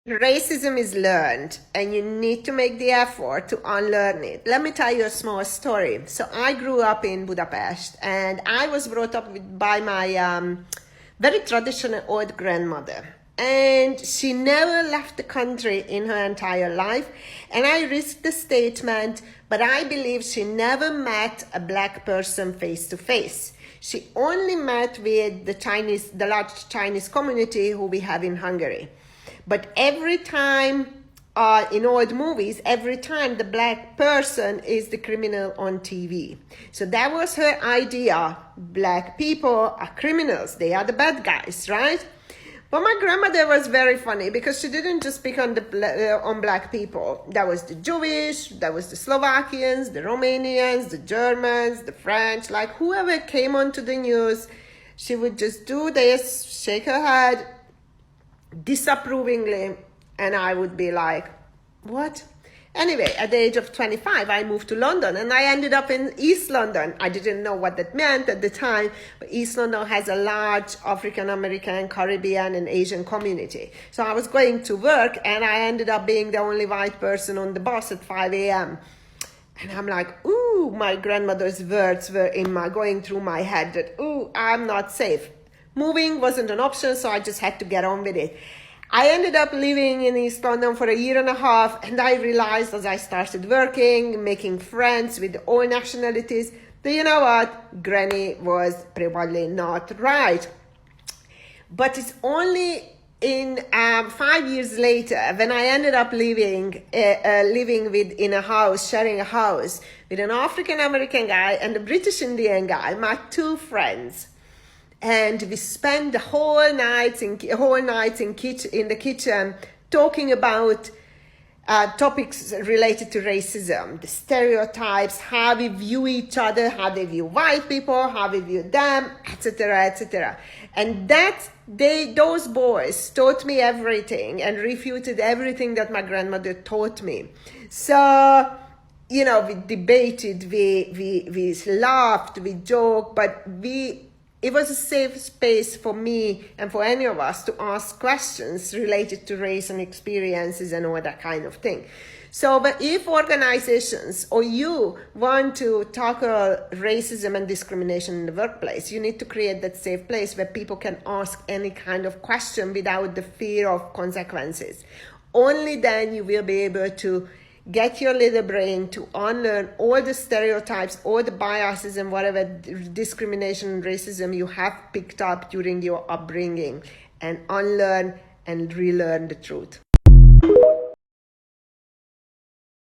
Racism is learned, and you need to make the effort to unlearn it. Let me tell you a small story. So I grew up in Budapest, and I was brought up by my very traditional old grandmother. And she never left the country in her entire life. And I risk the statement, but I believe she never met a black person face to face. She only met with the large Chinese community who we have in Hungary. But every time in old movies, every time the black person is the criminal on TV. So that was her idea. Black people are criminals. They are the bad guys, right? But my grandmother was very funny because she didn't just pick on on black people. That was the Jewish, that was the Slovakians, the Romanians, the Germans, the French, like whoever came onto the news, she would just do this, shake her head disapprovingly, and I would be like, what? Anyway, at the age of 25, I moved to London, and I ended up in East London. I didn't know what that meant at the time, but East London has a large African American, Caribbean, and Asian community. So I was going to work, and I ended up being the only white person on the bus at 5 a.m. And I'm like, ooh, my grandmother's words were going through my head that, ooh, I'm not safe. Moving wasn't an option, so I just had to get on with it. I ended up living in East London for a year and a half, and I realized as I started working, making friends with all nationalities, that you know what, Granny was probably not right. But it's only in 5 years later, when I ended up living in a house, sharing a house with an African American guy and a British Indian guy, my two friends. And we spent the whole night in the kitchen talking about topics related to racism, the stereotypes, how we view each other, how they view white people, how we view them, etc., etc. And those boys taught me everything and refuted everything that my grandmother taught me. So, you know, we debated, we laughed, we joked, but it was a safe space for me and for any of us to ask questions related to race and experiences and all that kind of thing. So, but if organizations or you want to tackle racism and discrimination in the workplace, you need to create that safe place where people can ask any kind of question without the fear of consequences. Only then you will be able to get your little brain to unlearn all the stereotypes, all the biases and whatever discrimination and racism you have picked up during your upbringing, and unlearn and relearn the truth.